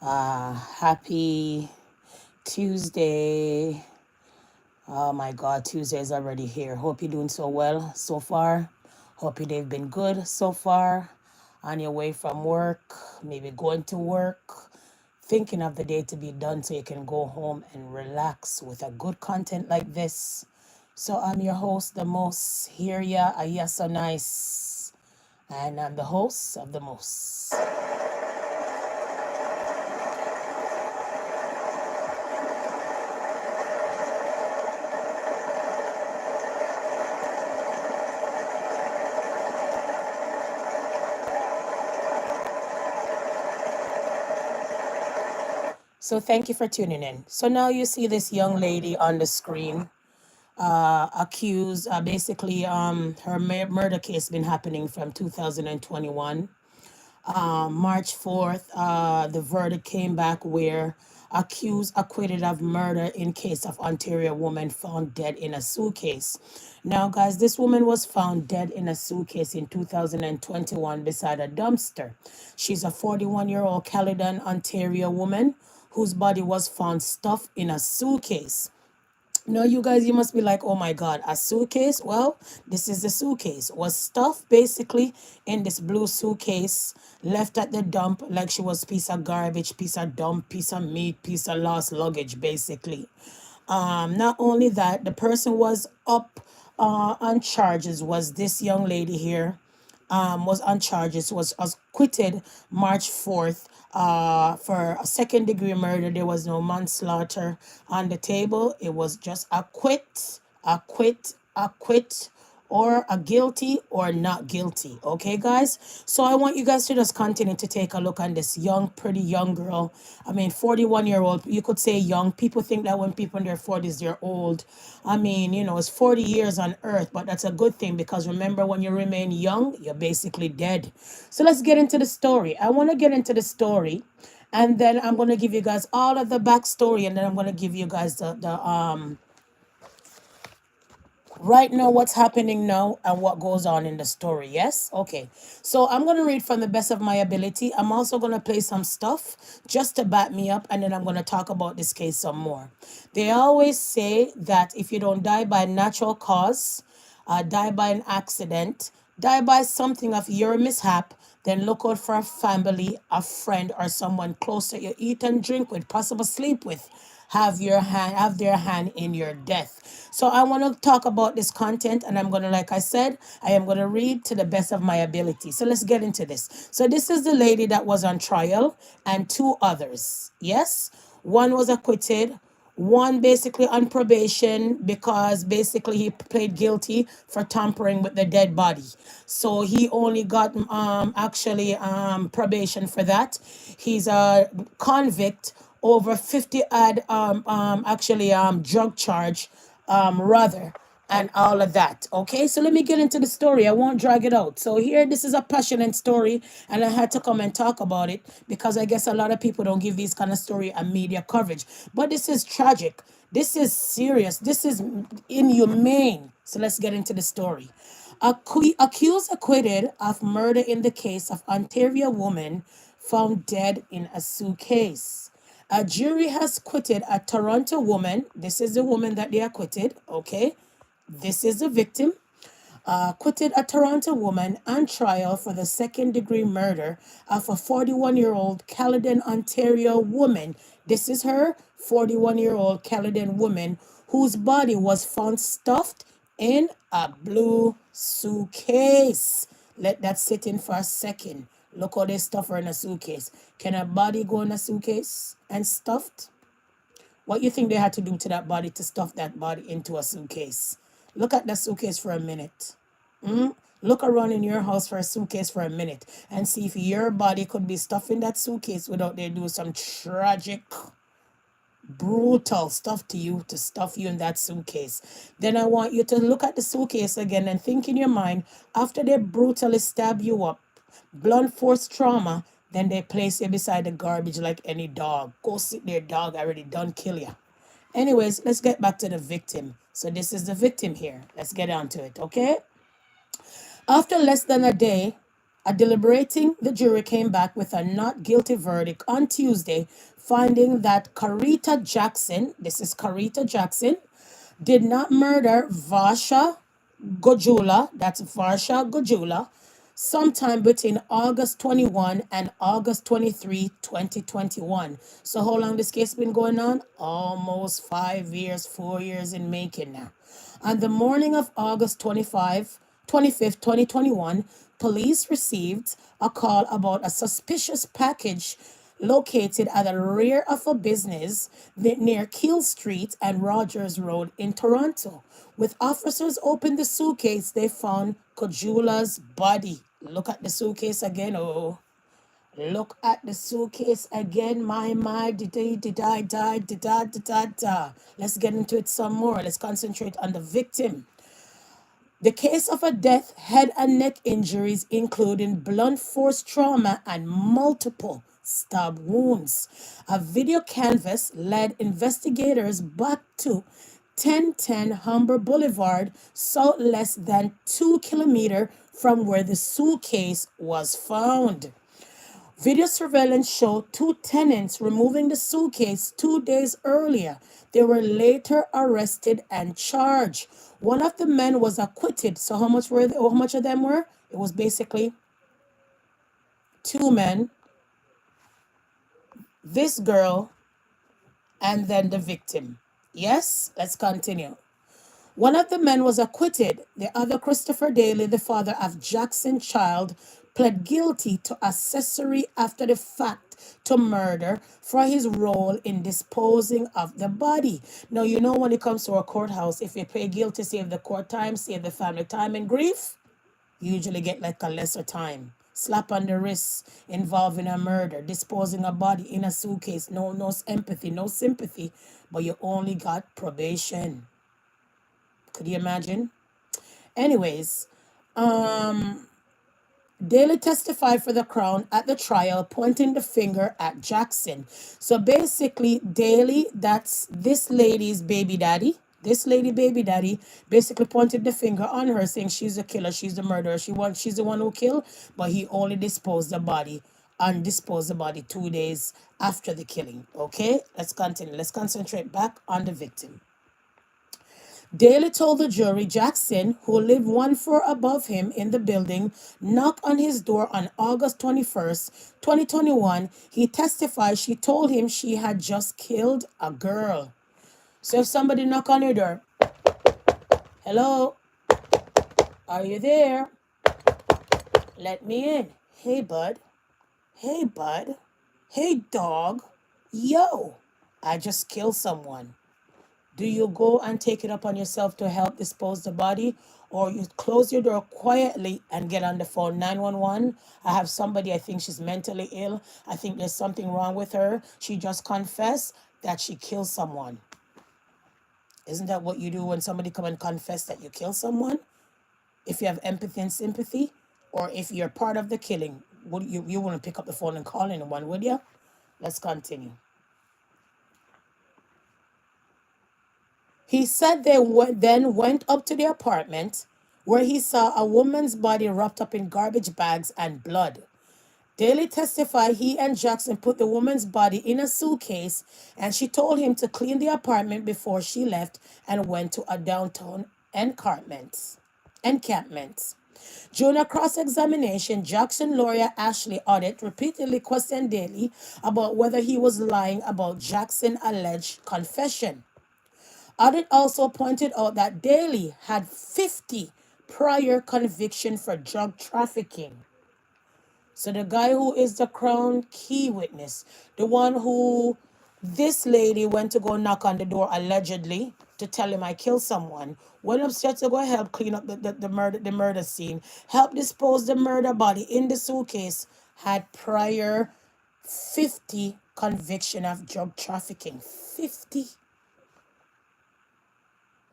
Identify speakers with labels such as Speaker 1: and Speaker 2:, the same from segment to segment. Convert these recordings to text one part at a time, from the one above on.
Speaker 1: Happy Tuesday. Oh my God, Tuesday is already here. Hope you're doing so well so far. Hope your day's been good so far. On your way from work, maybe going to work, thinking of the day to be done so you can go home and relax with a good content like this. So I'm your host, the most. Here ya, yes, so nice. And I'm the host of the most. So thank you for tuning in. So now you see this young lady on the screen, accused. Basically, her murder case been happening from 2021. March 4th, the verdict came back where accused acquitted of murder in case of Ontario woman found dead in a suitcase. Now, guys, this woman was found dead in a suitcase in 2021 beside a dumpster. She's a 41-year-old Caledon, Ontario woman whose body was found stuffed in a suitcase. No, you guys, you must be like, oh my God, a suitcase? Well, this is the suitcase. Was stuffed basically in this blue suitcase, left at the dump like she was piece of garbage, piece of dump, piece of meat, piece of lost luggage, basically. Not only that, the person was up on charges, was this young lady here, was on charges, was acquitted March 4th for a second degree murder. There was no manslaughter on the table. It was just acquit, or a guilty or not guilty. Okay, guys? So I want you guys to just continue to take a look on this young, pretty young girl. I mean, 41-year-old. You could say young. People think that when people in their 40s, they're old. I mean, it's 40 years on earth, but that's a good thing because remember, when you remain young, you're basically dead. So let's get into the story. I want to get into the story, and then I'm going to give you guys all of the backstory, and then I'm going to give you guys the right now what's happening now and what goes on in the story. Yes, okay. So I'm going to read from the best of my ability. I'm also going to play some stuff just to back me up, and then I'm going to talk about this case some more. They always say that if you don't die by natural cause, die by an accident, die by something of your mishap, then look out for a family, a friend, or someone close that you eat and drink with, possible sleep with, have their hand in your death. So I want to talk about this content, and I'm going to, like I said, I am going to read to the best of my ability. So let's get into this. So this is the lady that was on trial and two others. Yes, one was acquitted, one basically on probation because basically he played guilty for tampering with the dead body. So he only got actually probation for that. He's a convict over 50 ad actually drug charge rather, and all of that. Okay, so let me get into the story. I won't drag it out. So here, this is a passionate story, and I had to come and talk about it because I guess a lot of people don't give these kind of story a media coverage. But this is tragic. This is serious. This is inhumane. So let's get into the story. Accused acquitted of murder in the case of Ontario woman found dead in a suitcase. A jury has acquitted a Toronto woman. This is the woman that they acquitted. Okay. This is the victim. Acquitted a Toronto woman on trial for the second degree murder of a 41-year-old Caledon, Ontario woman. This is her, 41-year-old Caledon woman whose body was found stuffed in a blue suitcase. Let that sit in for a second. Look how they stuff her in a suitcase. Can a body go in a suitcase and stuffed? What you think they had to do to that body to stuff that body into a suitcase? Look at that suitcase for a minute. Look around in your house for a suitcase for a minute and see if your body could be stuffed in that suitcase without they do some tragic, brutal stuff to you to stuff you in that suitcase. Then I want you to look at the suitcase again and think in your mind, after they brutally stab you up, blunt force trauma, then they place you beside the garbage like any dog. Go sit there, dog, I already done kill you. Anyways, let's get back to the victim. So this is the victim here. Let's get on to it, okay? After less than a day A deliberating, the jury came back with a not guilty verdict on Tuesday, finding that Carita Jackson, this is Carita Jackson, did not murder Varsha Gojula, that's Varsha Gojula, sometime between August 21 and August 23, 2021. So how long this case been going on? Almost 5 years, 4 years in making now. On the morning of August 25th, 2021, police received a call about a suspicious package located at the rear of a business near Keele Street and Rogers Road in Toronto. With officers open the suitcase, they found Kojula's body. Look at the suitcase again. Oh, look at the suitcase again. My, did I die? Da. Let's get into it some more. Let's concentrate on the victim. The case of a death, head and neck injuries, including blunt force trauma and multiple stab wounds. A video canvas led investigators back to 1010 Humber Boulevard, south less than 2 kilometers from where the suitcase was found. Video surveillance showed two tenants removing the suitcase 2 days earlier. They were later arrested and charged. One of the men was acquitted. So how much were how much of them were? It was basically two men, this girl, and then the victim. Yes, let's continue. One of the men was acquitted. The other, Christopher Daly, the father of Jackson Child, pled guilty to accessory after the fact to murder for his role in disposing of the body. Now, you know when it comes to a courthouse, if you plead guilty, save the court time, save the family time and grief, you usually get like a lesser time. Slap on the wrist involving a murder, disposing a body in a suitcase, no empathy, no sympathy, but you only got probation. Could you imagine? Anyways, Daly testified for the Crown at the trial, pointing the finger at Jackson. So basically, Daly, that's this lady's baby daddy. This lady baby daddy basically pointed the finger on her, saying she's a killer, she's the murderer, she's the one who killed, but he only disposed the body and disposed the body 2 days after the killing. Okay, let's continue. Let's concentrate back on the victim. Daly told the jury Jackson, who lived one floor above him in the building, knocked on his door on August 21st, 2021. He testified she told him she had just killed a girl. So if somebody knock on your door, hello, are you there? Let me in. Hey, bud. Hey, bud. Hey, dog. Yo, I just killed someone. Do you go and take it upon yourself to help dispose the body, or you close your door quietly and get on the phone? 911, I have somebody, I think she's mentally ill. I think there's something wrong with her. She just confessed that she killed someone. Isn't that what you do when somebody come and confess that you killed someone? If you have empathy and sympathy, or if you're part of the killing, would you wouldn't pick up the phone and call anyone, would you? Let's continue. He said they then went up to the apartment where he saw a woman's body wrapped up in garbage bags and blood. Daly testified he and Jackson put the woman's body in a suitcase, and she told him to clean the apartment before she left and went to a downtown encampment. During a cross-examination, Jackson lawyer Ashley Audit repeatedly questioned Daly about whether he was lying about Jackson's alleged confession. Audit also pointed out that Daly had 50 prior convictions for drug trafficking. So the guy who is the Crown key witness, the one who this lady went to go knock on the door allegedly to tell him I killed someone, went upstairs to go help clean up the murder scene, help dispose the murder body in the suitcase, had prior 50 conviction of drug trafficking. 50.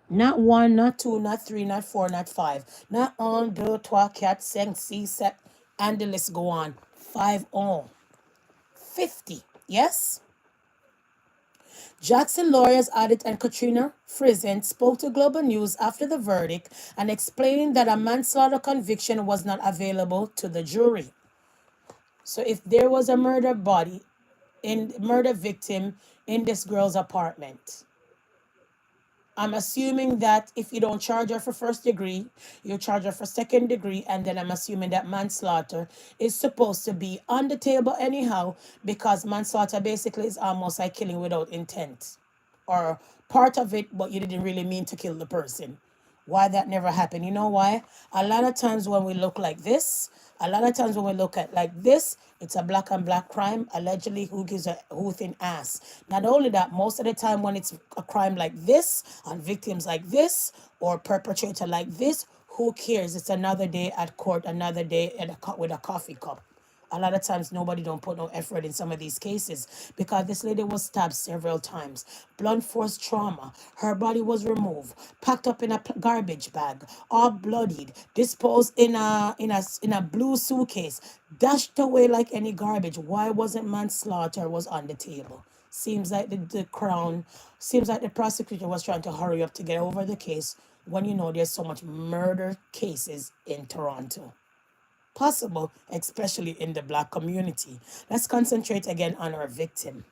Speaker 1: Not one, not two, not three, not four, not five. Not un, deux, trois, quatre, cinq, six, sept, and the list go on. 5 all. 50. Yes? Jackson lawyers Audit and Katrina Friesen spoke to Global News after the verdict and explained that a manslaughter conviction was not available to the jury. So if there was a murder victim in this girl's apartment, I'm assuming that if you don't charge her for first degree, you charge her for second degree, and then I'm assuming that manslaughter is supposed to be on the table anyhow, because manslaughter basically is almost like killing without intent, or part of it, but you didn't really mean to kill the person. Why that never happened? You know why? A lot of times when we look like this, a lot of times when we look at like this, it's a black and black crime. Allegedly, who gives a hoot in ass? Not only that, most of the time when it's a crime like this, on victims like this, or perpetrator like this, who cares? It's another day at court, another day at with a coffee cup. A lot of times nobody don't put no effort in some of these cases, because this lady was stabbed several times, blunt force trauma, her body was removed, packed up in a garbage bag, all bloodied, disposed in a blue suitcase, dashed away like any garbage. Why wasn't manslaughter was on the table? Seems like seems like the prosecutor was trying to hurry up to get over the case, when you know there's so much murder cases in Toronto. Possible, especially in the black community. Let's concentrate again on our victim.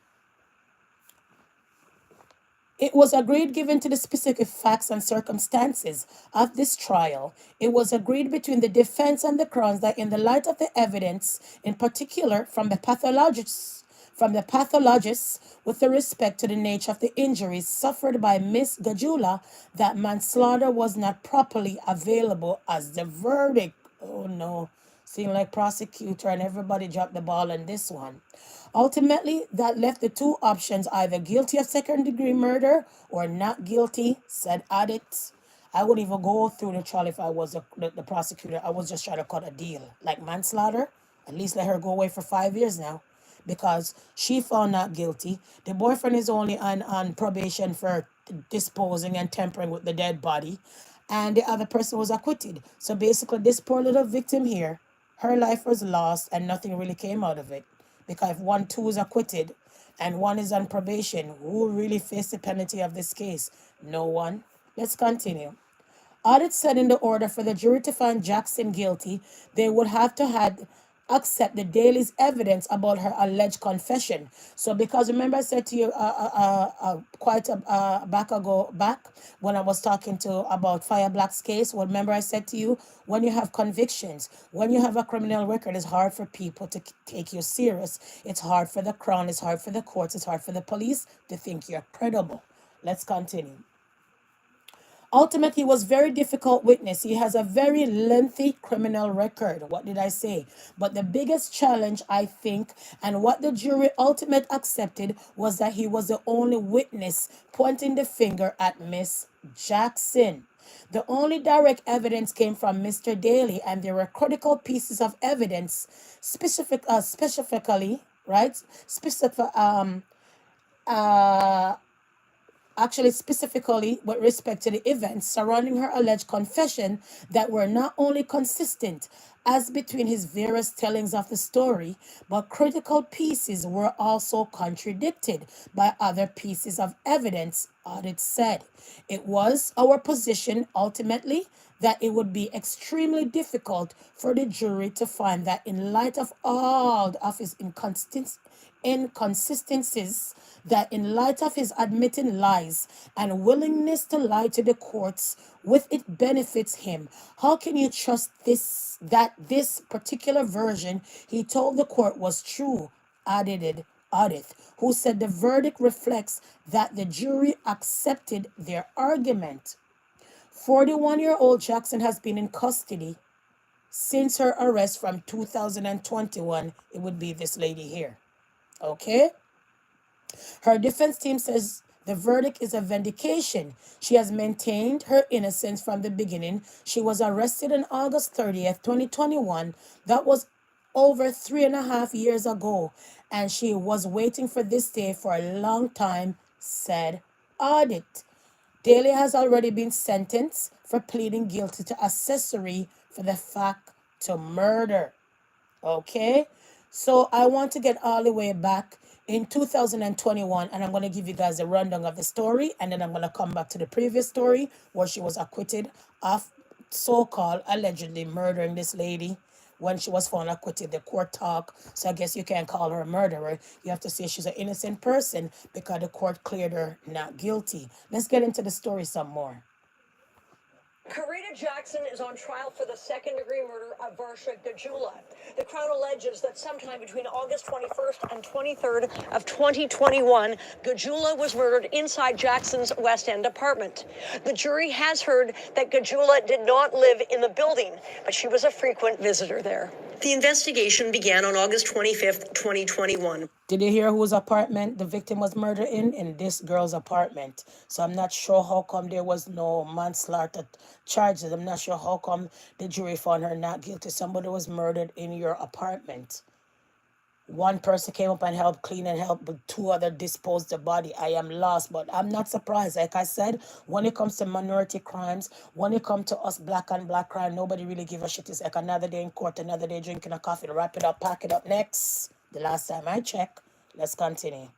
Speaker 1: It was agreed, given to the specific facts and circumstances of this trial, it was agreed between the defense and the Crown that in the light of the evidence, in particular from the pathologists with respect to the nature of the injuries suffered by Miss Gajula, that manslaughter was not properly available as the verdict. Oh no. Seemed like prosecutor and everybody dropped the ball on this one. Ultimately, that left the two options, either guilty of second degree murder or not guilty, said Audit. I wouldn't even go through the trial if I was the prosecutor. I was just trying to cut a deal. Like manslaughter, at least let her go away for 5 years now, because she found not guilty. The boyfriend is only on probation for disposing and tampering with the dead body, and the other person was acquitted. So basically, this poor little victim here, her life was lost and nothing really came out of it. Because if two is acquitted and one is on probation, who really faced the penalty of this case? No one. Let's continue. Audit said in the order for the jury to find Jackson guilty, they would have to had accept the Daly's evidence about her alleged confession. So, because remember I said to you quite back when I was talking to about Fire Black's case. Well, remember I said to you, when you have convictions, when you have a criminal record, it's hard for people to take you serious. It's hard for the Crown, it's hard for the courts, it's hard for the police to think you're credible. Let's continue. Ultimately, he was very difficult witness. He has a very lengthy criminal record. What did I say? But the biggest challenge, I think, and what the jury ultimately accepted, was that he was the only witness pointing the finger at Miss Jackson. The only direct evidence came from Mr. Daly, and there were critical pieces of evidence, specifically, right? Uh, specifically with respect to the events surrounding her alleged confession, that were not only consistent as between his various tellings of the story, but critical pieces were also contradicted by other pieces of evidence, Audit said. It was our position ultimately that it would be extremely difficult for the jury to find that, in light of all of his inconsistencies, that in light of his admitting lies and willingness to lie to the courts with it benefits him, how can you trust this particular version he told the court was true? Added Audit, who said the verdict reflects that the jury accepted their argument. 41-year-old Jackson has been in custody since her arrest from 2021. It would be this lady here. Okay? Her defense team says the verdict is a vindication. She has maintained her innocence from the beginning. She was arrested on August 30th, 2021. That was over 3.5 years ago, and she was waiting for this day for a long time, said Audit. Daly has already been sentenced for pleading guilty to accessory for the fact to murder. Okay? So I want to get all the way back in 2021, and I'm going to give you guys a rundown of the story, and then I'm going to come back to the previous story where she was acquitted of so-called allegedly murdering this lady. When she was found acquitted, the court talk. So I guess you can't call her a murderer. You have to say she's an innocent person because the court cleared her not guilty. Let's get into the story some more.
Speaker 2: Karita Jackson is on trial for the second-degree murder of Varsha Gajula. The Crown alleges that sometime between August 21st and 23rd of 2021, Gajula was murdered inside Jackson's West End apartment. The jury has heard that Gajula did not live in the building, but she was a frequent visitor there. The investigation began on August 25th, 2021.
Speaker 1: Did you hear whose apartment the victim was murdered in? In this girl's apartment. So I'm not sure how come there was no manslaughter charges. I'm not sure how come the jury found her not guilty. Somebody was murdered in your apartment. One person came up and helped clean and help, but two other disposed the body. I am lost, but I'm not surprised. Like I said, when it comes to minority crimes, when it comes to us black and black crime, nobody really give a shit. It's like another day in court, another day drinking a coffee, wrap it up, pack it up. Next, the last time I checked. Let's continue.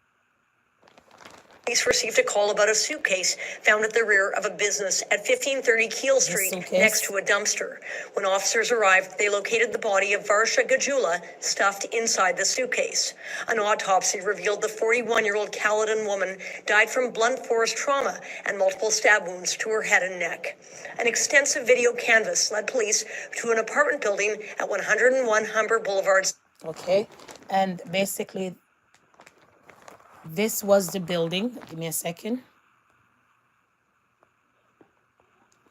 Speaker 2: Police received a call about a suitcase found at the rear of a business at 1530 Keel Street next to a dumpster. When officers arrived, they located the body of Varsha Gajula stuffed inside the suitcase. An autopsy revealed the 41-year-old Caledon woman died from blunt force trauma and multiple stab wounds to her head and neck. An extensive video canvas led police to an apartment building at 101 Humber Boulevard.
Speaker 1: Okay, and basically, this was the building. Give me a second.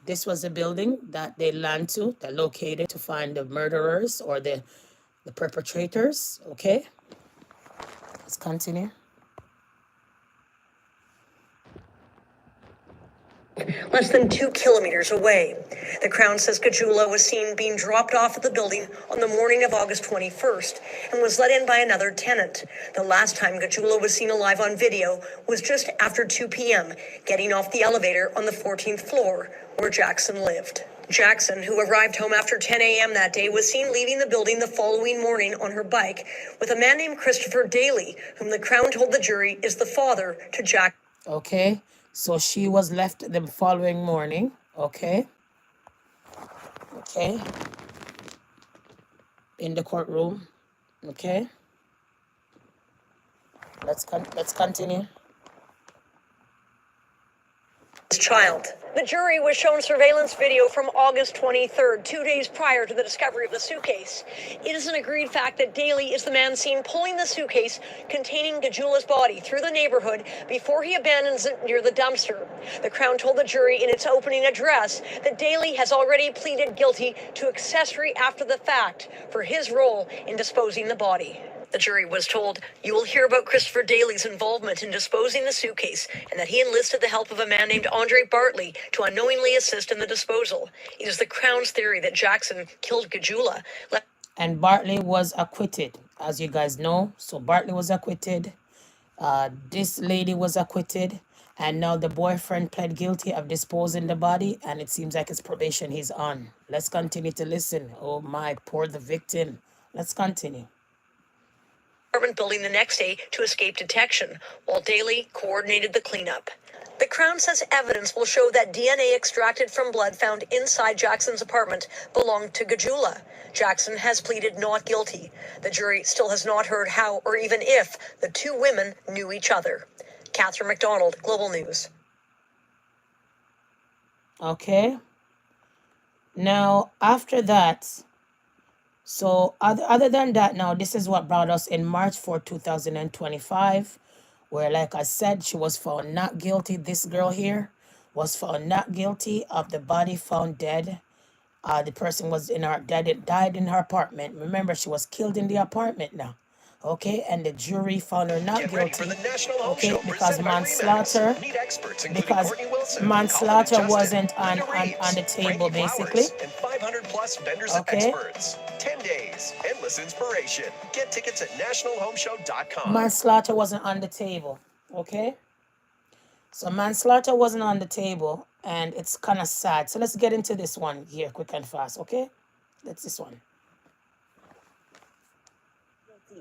Speaker 1: This was the building that they land to, that located to find the murderers or the perpetrators. Okay, let's continue.
Speaker 2: Less than 2 kilometers away. The Crown says Gajula was seen being dropped off at the building on the morning of August 21st and was let in by another tenant. The last time Gajula was seen alive on video was just after 2 p.m., getting off the elevator on the 14th floor where Jackson lived. Jackson, who arrived home after 10 a.m. that day, was seen leaving the building the following morning on her bike with a man named Christopher Daly, whom the Crown told the jury is the father to Jack.
Speaker 1: Okay. So she was left the following morning. Okay. Okay. In the courtroom. Okay. Let's continue.
Speaker 2: Child. The jury was shown surveillance video from August 23rd, 2 days prior to the discovery of the suitcase. It is an agreed fact that Daly is the man seen pulling the suitcase containing Gajula's body through the neighborhood before he abandons it near the dumpster. The Crown told the jury in its opening address that Daly has already pleaded guilty to accessory after the fact for his role in disposing the body. The jury was told, "You will hear about Christopher Daly's involvement in disposing the suitcase and that he enlisted the help of a man named Andre Bartley to unknowingly assist in the disposal. It is the Crown's theory that Jackson killed Gajula."
Speaker 1: And Bartley was acquitted, as you guys know. So Bartley was acquitted. This lady was acquitted. And now the boyfriend pled guilty of disposing the body. And it seems like his probation he's on. Let's continue to listen. Oh my, poor the victim. Let's continue.
Speaker 2: Building the next day to escape detection, while Daly coordinated the cleanup. The Crown says evidence will show that DNA extracted from blood found inside Jackson's apartment belonged to Gajula. Jackson has pleaded not guilty. The jury still has not heard how or even if the two women knew each other. Catherine McDonald, Global News.
Speaker 1: Okay. Now, after that, so other than that, now this is what brought us in March 4, 2025, where, like I said, she was found not guilty. This girl here was found not guilty of the body found dead. The person was in her died in her apartment. Remember, she was killed in the apartment now. Okay, and the jury found her not guilty. Okay, because manslaughter, wasn't on the table, basically.
Speaker 3: And 500 plus vendors and
Speaker 1: Okay.
Speaker 3: experts. 10 days, endless inspiration. Get tickets at nationalhomeshow.com.
Speaker 1: Manslaughter wasn't on the table. Okay, so manslaughter wasn't on the table, and it's kind of sad. So let's get into this one here quick and fast. Okay, that's this one.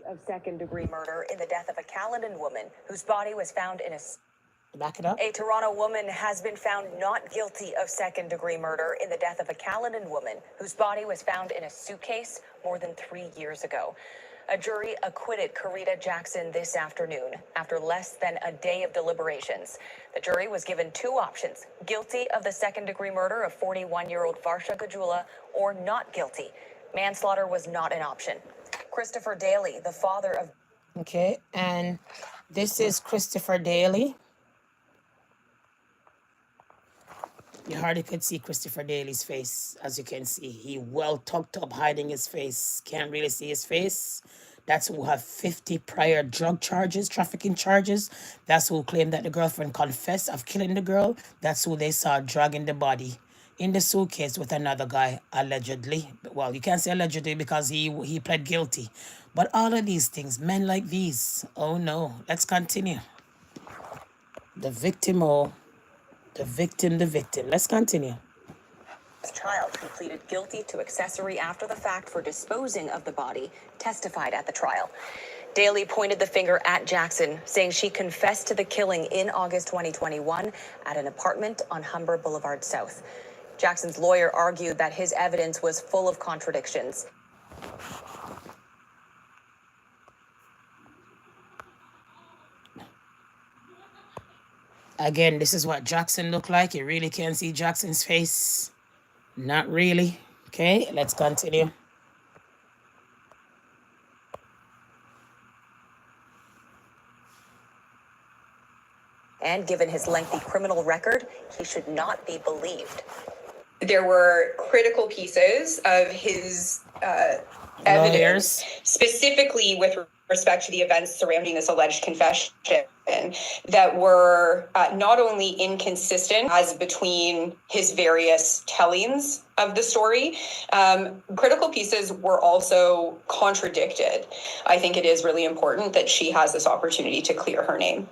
Speaker 2: of second-degree murder in the death of a Caledon woman whose body was found in a...
Speaker 1: Back it up.
Speaker 2: A Toronto woman has been found not guilty of second-degree murder in the death of a Caledon woman whose body was found in a suitcase more than 3 years ago. A jury acquitted Karita Jackson this afternoon after less than a day of deliberations. The jury was given two options: guilty of the second-degree murder of 41-year-old Varsha or not guilty. Manslaughter was not an option. Christopher Daly, the father of...
Speaker 1: Okay, and this is Christopher Daly. You hardly could see Christopher Daly's face. As you can see, he well tucked up, hiding his face. Can't really see his face. That's who have 50 prior drug charges, trafficking charges. That's who claimed that the girlfriend confessed of killing the girl. That's who they saw dragging the body in the suitcase with another guy, allegedly. Well, you can't say allegedly because he pled guilty. But all of these things, men like these, oh no. Let's continue. The victim, oh. The victim. Let's continue.
Speaker 2: Child, who pleaded guilty to accessory after the fact for disposing of the body, testified at the trial. Daly pointed the finger at Jackson, saying she confessed to the killing in August 2021 at an apartment on Humber Boulevard South. Jackson's lawyer argued that his evidence was full of contradictions.
Speaker 1: Again, this is what Jackson looked like. You really can't see Jackson's face. Not really. Okay, let's continue.
Speaker 2: And given his lengthy criminal record, he should not be believed.
Speaker 4: There were critical pieces of his evidence, specifically with respect to the events surrounding this alleged confession, that were not only inconsistent as between his various tellings of the story, critical pieces were also contradicted. I think it is really important that she has this opportunity to clear her name.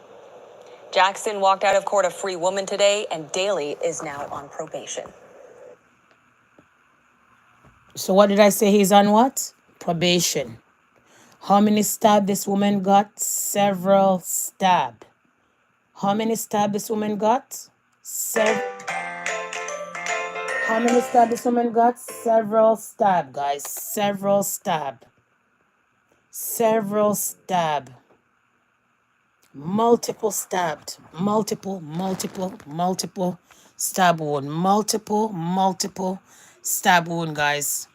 Speaker 2: Jackson walked out of court a free woman today, and Daly is now on probation.
Speaker 1: So what did I say? He's on what? Probation. How many stab this woman got? Several stab. How many stab this woman got? How many stab this woman got? Several stab, guys. Several stab. Several stab. Multiple stabbed. Multiple stab wound. Multiple stab wound, guys.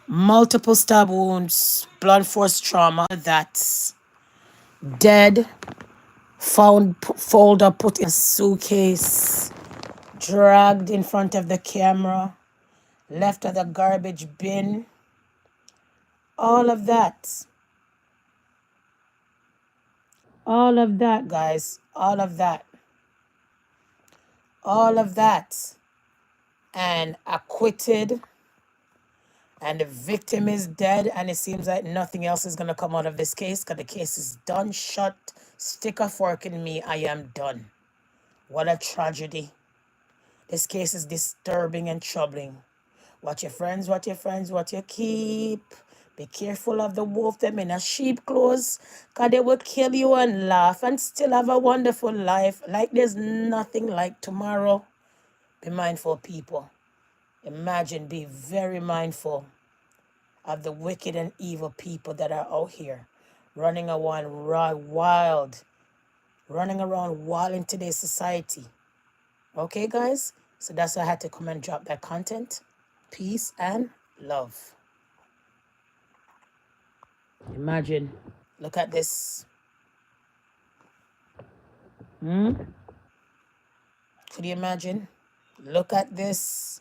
Speaker 1: Multiple stab wounds, blunt force trauma. That's dead, found, fold up, put in a suitcase, dragged in front of the camera, left at the garbage bin. All of that. All of that, guys. All of that. All of that. And acquitted. And the victim is dead, and it seems like nothing else is going to come out of this case because the case is done, shut. Stick a fork in me. I am done. What a tragedy. This case is disturbing and troubling. Watch your friends, what you keep. Be careful of the wolf them in a sheep clothes because they will kill you and laugh and still have a wonderful life. Like there's nothing like tomorrow. Be mindful, people. Imagine, be very mindful of the wicked and evil people that are out here running around wild in today's society. Okay, guys? So that's why I had to come and drop that content. Peace and love. Imagine. Look at this. Could you imagine? Look at this.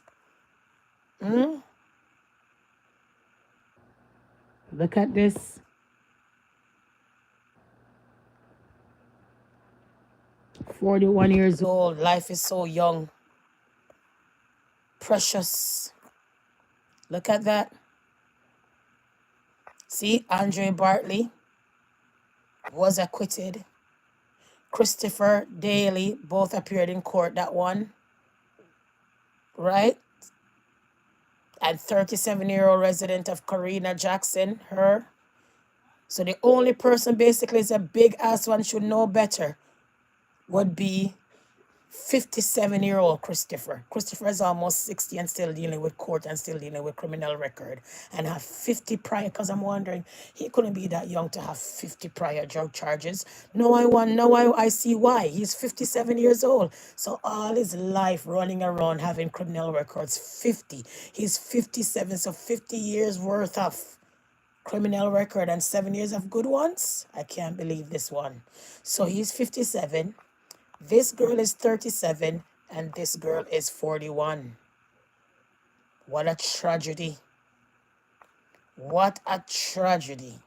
Speaker 1: Look at this. "41 years old. Life is so young. Precious." Look at that. See, Andre Bartley was acquitted. Christopher Daly both appeared in court, that one. Right? And 37-year-old resident of Karita Jackson, her. So the only person basically is a big ass one should know better would be 57-year-old Christopher. Christopher is almost 60 and still dealing with court and still dealing with criminal record and have 50 prior, because I'm wondering, he couldn't be that young to have 50 prior drug charges. I see why. He's 57 years old. So all his life running around having criminal records, 50. He's 57, so 50 years worth of criminal record and 7 years of good ones. I can't believe this one. So he's 57. This girl is 37 and this girl is 41. What a tragedy. What a tragedy.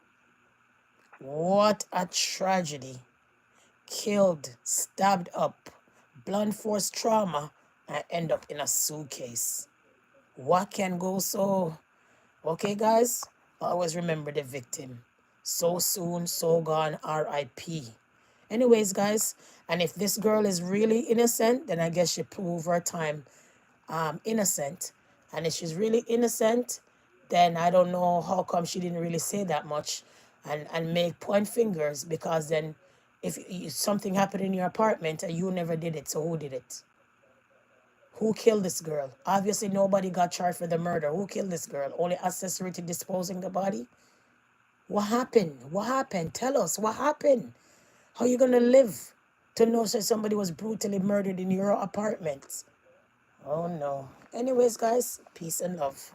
Speaker 1: What a tragedy. Killed, stabbed up, blunt force trauma, and end up in a suitcase. What can go so? Okay, guys, always remember the victim. So soon, so gone, R.I.P. Anyways, guys, and if this girl is really innocent, then I guess she proved her time innocent. And if she's really innocent, then I don't know how come she didn't really say that much and make point fingers, because then if something happened in your apartment and you never did it, so who did it? Who killed this girl? Obviously, nobody got charged for the murder. Who killed this girl? Only accessory to disposing the body? What happened? What happened? Tell us, what happened? How you gonna live to know that somebody was brutally murdered in your apartment? Oh no. Anyways, guys, peace and love.